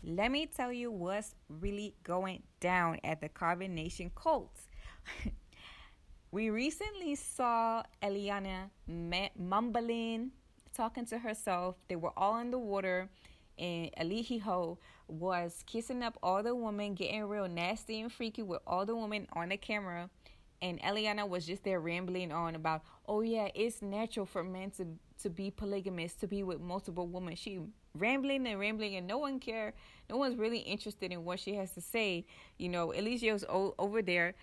Let me tell you what's really going down at the Carbonation cult. We recently saw Eliana mumbling, talking to herself. They were all in the water, and Elihiho was kissing up all the women, getting real nasty and freaky with all the women on the camera. And Eliana was just there rambling on about, oh yeah, it's natural for men to be polygamous, to be with multiple women. She rambling and rambling, and no one care. No one's really interested in what she has to say. Eligio's over there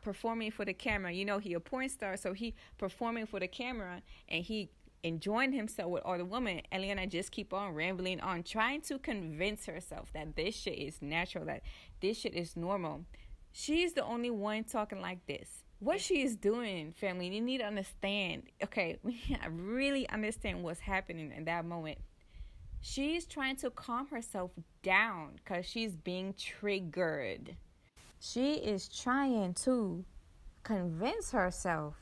performing for the camera. He a porn star, so he performing for the camera, and he enjoying himself with all the women. Eliana just keep on rambling on, trying to convince herself that this shit is natural, that this shit is normal. She's the only one talking like this. What she is doing, family, you need to understand. Okay, we really understand what's happening in that moment. She's trying to calm herself down because she's being triggered. She is trying to convince herself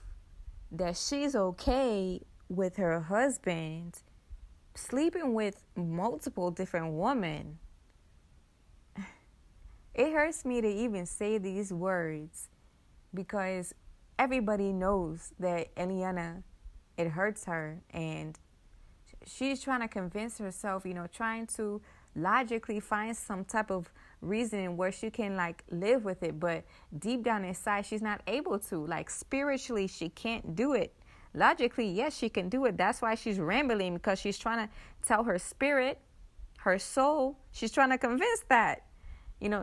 that she's okay with her husband sleeping with multiple different women. It hurts me to even say these words because everybody knows that Eliana, it hurts her, and she's trying to convince herself, trying to logically find some type of reason where she can live with it, but deep down inside she's not able to. Spiritually she can't do it. Logically, yes, she can do it. That's why she's rambling, because she's trying to tell her spirit, her soul, she's trying to convince that.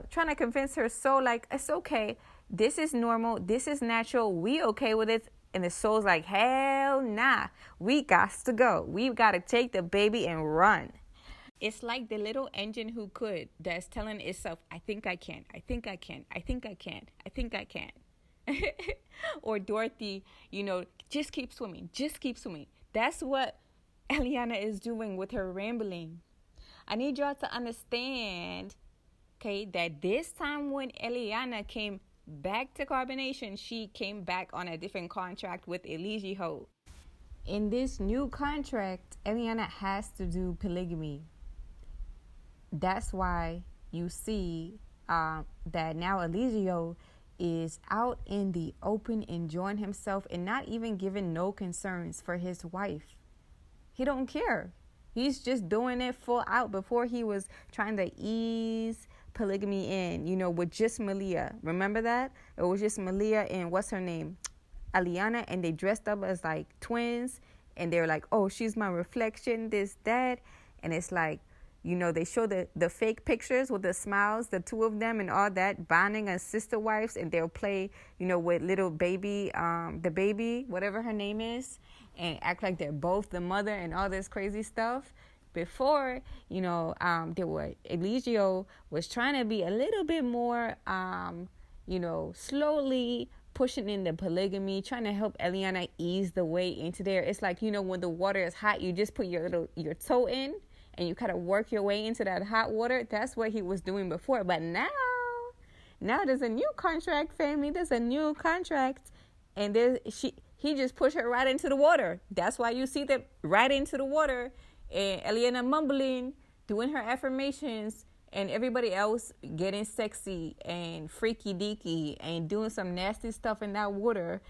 Trying to convince her soul, it's okay. This is normal. This is natural. We okay with it. And the soul's like, hell nah. We got to go. We got to take the baby and run. It's like the little engine who could that's telling itself, I think I can. I think I can. I think I can. I think I can. Or Dorothy, just keep swimming. Just keep swimming. That's what Eliana is doing with her rambling. I need y'all to understand, okay, that this time when Eliana came back to Carbonation, she came back on a different contract with Eligiho. In this new contract, Eliana has to do polygamy. That's why you see that now Eligio is out in the open enjoying himself and not even giving no concerns for his wife. He don't care. He's just doing it full out. Before, he was trying to ease polygamy in, with just Malia. Remember that? It was just Malia and what's her name? Eliana, and they dressed up as twins, and they were like, oh, she's my reflection, this, that. And it's they show the fake pictures with the smiles, the two of them and all that, bonding as sister wives, and they'll play, with little baby, the baby, whatever her name is, and act like they're both the mother and all this crazy stuff. Before, Eligio was trying to be a little bit more, slowly pushing in the polygamy, trying to help Eliana ease the way into there. It's when the water is hot, you just put your toe in and you kind of work your way into that hot water. That's what he was doing before. But now there's a new contract, family. There's a new contract, and he just pushed her right into the water. That's why you see them right into the water. And Eliana mumbling, doing her affirmations, and everybody else getting sexy and freaky deaky and doing some nasty stuff in that water.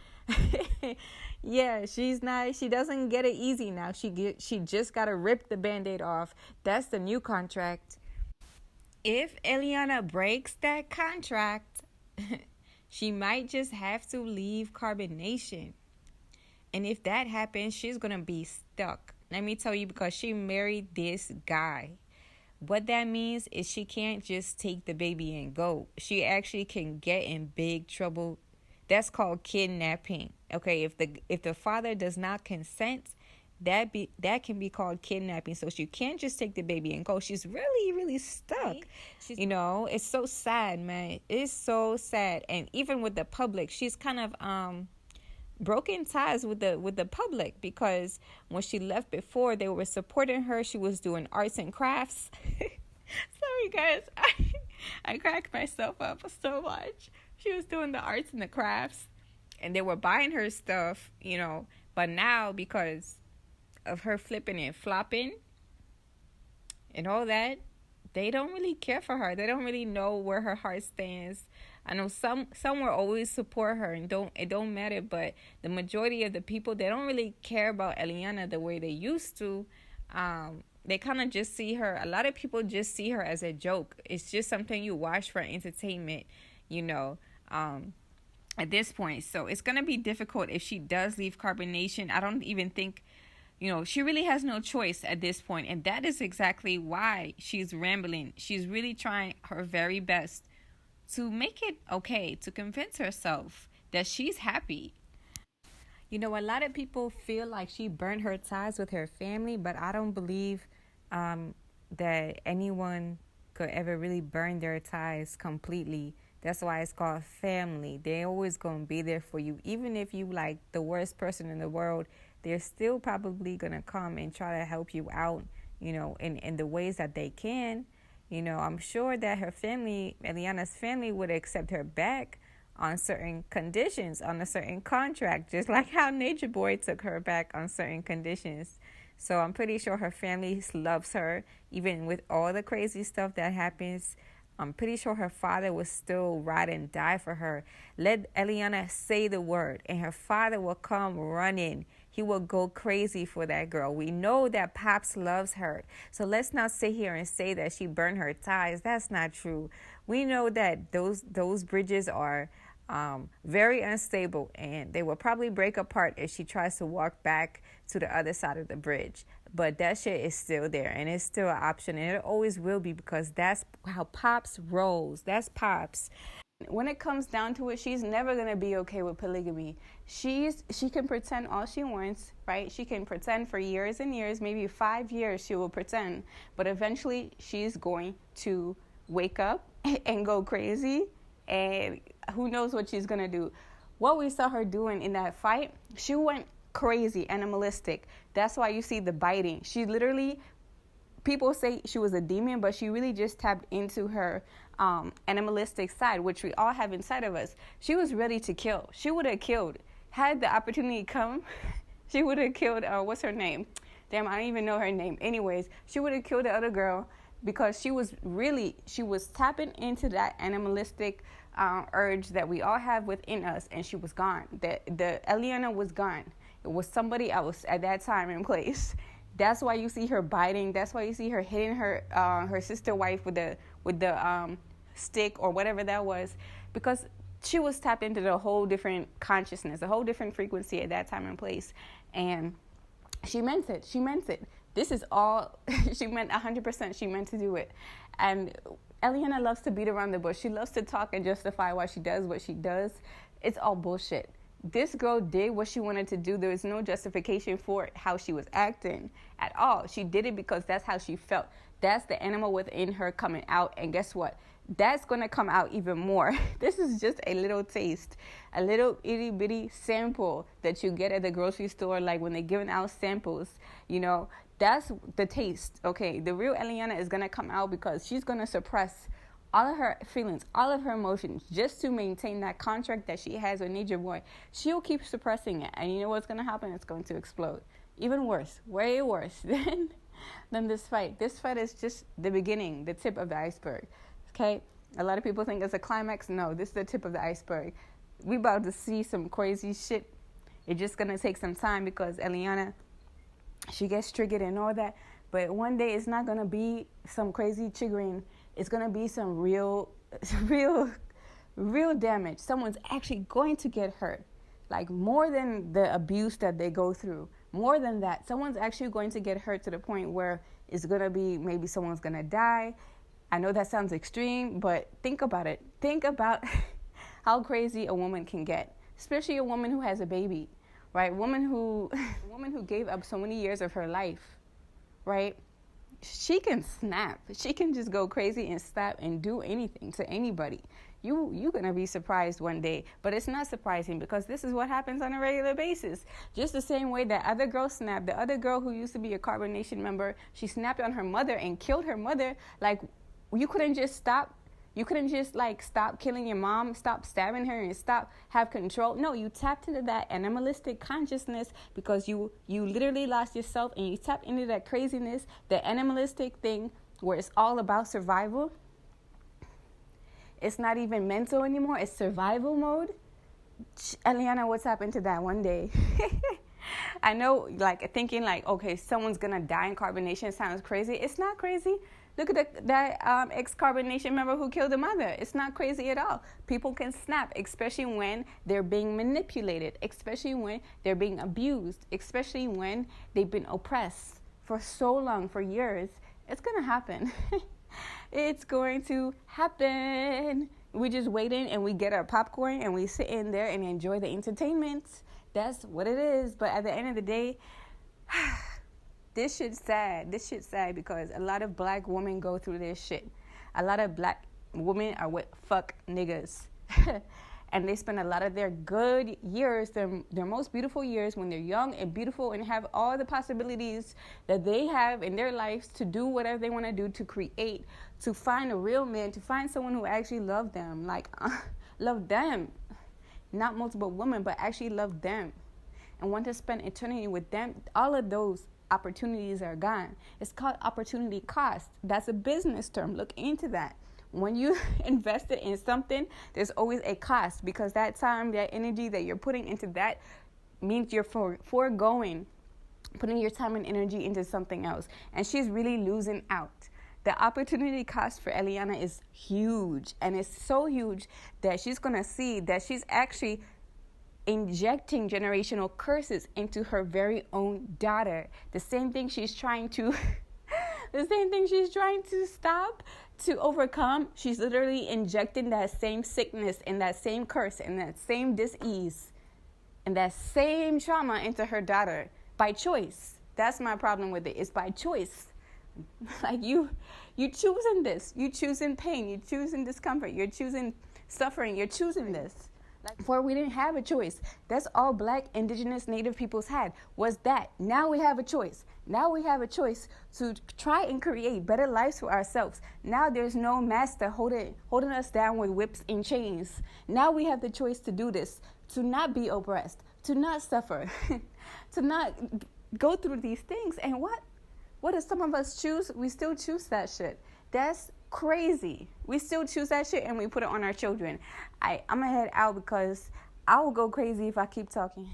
Yeah, she doesn't get it easy now. She just got to rip the Band-Aid off. That's the new contract. If Eliana breaks that contract, she might just have to leave Carbonation. And if that happens, she's going to be stuck. Let me tell you, because she married this guy. What that means is she can't just take the baby and go. She actually can get in big trouble. That's called kidnapping. Okay, if the father does not consent, that can be called kidnapping. So she can't just take the baby and go. She's really, really stuck. It's so sad, man. It's so sad. And even with the public, she's kind of broken ties with the public, because when she left before, they were supporting her. She was doing arts and crafts. Sorry guys, I cracked myself up so much. She was doing the arts and the crafts, and they were buying her stuff, but now, because of her flipping and flopping and all that, they don't really care for her. They don't really know where her heart stands. I know some will always support her, and it don't matter, but the majority of the people, they don't really care about Eliana the way they used to. They kind of just see her. A lot of people just see her as a joke. It's just something you watch for entertainment, at this point. So it's going to be difficult if she does leave Carbonation. I don't even think, she really has no choice at this point. And that is exactly why she's rambling. She's really trying her very best to make it okay, to convince herself that she's happy. A lot of people feel like she burned her ties with her family, but I don't believe that anyone could ever really burn their ties completely. That's why it's called family. They're always going to be there for you. Even if you like the worst person in the world, they're still probably going to come and try to help you out, in the ways that they can. I'm sure that her family, Eliana's family, would accept her back on certain conditions, on a certain contract, just like how Nature Boy took her back on certain conditions. So I'm pretty sure her family loves her, even with all the crazy stuff that happens. I'm pretty sure her father will still ride and die for her. Let Eliana say the word, and her father will come running. He will go crazy for that girl. We know that Pops loves her. So let's not sit here and say that she burned her ties. That's not true. We know that those bridges are very unstable, and they will probably break apart if she tries to walk back to the other side of the bridge. But that shit is still there, and it's still an option, and it always will be, because that's how Pops rolls. That's Pops. When it comes down to it, she's never going to be okay with polygamy. She can pretend all she wants, right? She can pretend for years and years, maybe 5 years she will pretend. But eventually she's going to wake up and go crazy, and who knows what she's going to do. What we saw her doing in that fight, she went crazy, animalistic. That's why you see the biting. She literally, people say she was a demon, but she really just tapped into her animalistic side, which we all have inside of us. She was ready to kill. She would have killed. Had the opportunity come, she would have killed, what's her name? Damn, I don't even know her name. Anyways, she would have killed the other girl, because she was tapping into that animalistic urge that we all have within us, and she was gone. The Eliana was gone. It was somebody else at that time and place. That's why you see her biting. That's why you see her hitting her sister wife with the stick or whatever that was, because she was tapped into the whole different consciousness, a whole different frequency at that time and place, and she meant it. She meant it. This is all she meant. 100%. She meant to do it, and Eliana loves to beat around the bush. She loves to talk and justify why she does what she does. It's all bullshit. This girl did what she wanted to do. There was no justification for how she was acting at all. She did it because that's how she felt. That's the animal within her coming out. And guess what? That's going to come out even more. This is just a little taste, a little itty bitty sample that you get at the grocery store, like when they're giving out samples, that's the taste. Okay, the real Eliana is going to come out because she's going to suppress all of her feelings, all of her emotions, just to maintain that contract that she has with Nature Boy. She'll keep suppressing it, and you know what's going to happen? It's going to explode. Even worse, way worse than this fight. This fight is just the beginning, the tip of the iceberg. Okay? A lot of people think it's a climax. No, this is the tip of the iceberg. We about to see some crazy shit. It's just going to take some time, because Eliana, she gets triggered and all that. But one day it's not going to be some crazy triggering. It's going to be some real damage. Someone's actually going to get hurt. Like, more than the abuse that they go through. More than that. Someone's actually going to get hurt to the point where it's going to be, maybe someone's going to die. I know that sounds extreme, but think about it. Think about how crazy a woman can get. Especially a woman who has a baby, right? A woman who gave up so many years of her life, right? She can snap. She can just go crazy and snap and do anything to anybody. You're going to be surprised one day. But it's not surprising, because this is what happens on a regular basis. Just the same way that other girl snapped. The other girl who used to be a Carbonation member, she snapped on her mother and killed her mother. Like, you couldn't just stop. You couldn't just, stop killing your mom, stop stabbing her, and have control. No, you tapped into that animalistic consciousness, because you literally lost yourself, and you tapped into that craziness, the animalistic thing, where it's all about survival. It's not even mental anymore. It's survival mode. Eliana, what's happened to that one day? I know, like, thinking like, okay, someone's gonna die in carbonation sounds crazy. It's not crazy. Look at that ex-carbonation member who killed the mother. It's not crazy at all. People can snap, especially when they're being manipulated, especially when they're being abused, especially when they've been oppressed for so long, for years. It's gonna happen. It's going to happen. We just wait in and we get our popcorn and we sit in there and enjoy the entertainment. That's what it is. But at the end of the day, this shit's sad. This shit's sad because a lot of black women go through this shit. A lot of black women are with fuck niggas. And they spend a lot of their good years, their most beautiful years, when they're young and beautiful and have all the possibilities that they have in their lives to do whatever they want to do, to create, to find a real man, to find someone who actually loves them, love them. Not multiple women, but actually love them and want to spend eternity with them. All of those opportunities are gone. It's called opportunity cost. That's a business term. Look into that. When you invested in something, there's always a cost, because that time, that energy that you're putting into that means you're foregoing, putting your time and energy into something else. And she's really losing out. The opportunity cost for Eliana is huge, and it's so huge that she's going to see that she's actually injecting generational curses into her very own daughter. The same thing she's trying to stop, to overcome. She's literally injecting that same sickness and that same curse and that same dis-ease and that same trauma into her daughter by choice. That's my problem with it. It's by choice. Like you choosing this. You choosing pain. You choosing discomfort. You're choosing suffering. You're choosing this. Before, we didn't have a choice. That's all black, indigenous, native peoples had, was that. Now we have a choice. Now we have a choice to try and create better lives for ourselves. Now there's no master holding us down with whips and chains. Now we have the choice to do this, to not be oppressed, to not suffer, to not go through these things. And what do some of us choose? We still choose that shit. That's crazy. We still choose that shit and we put it on our children. I'm gonna head out because I will go crazy if I keep talking.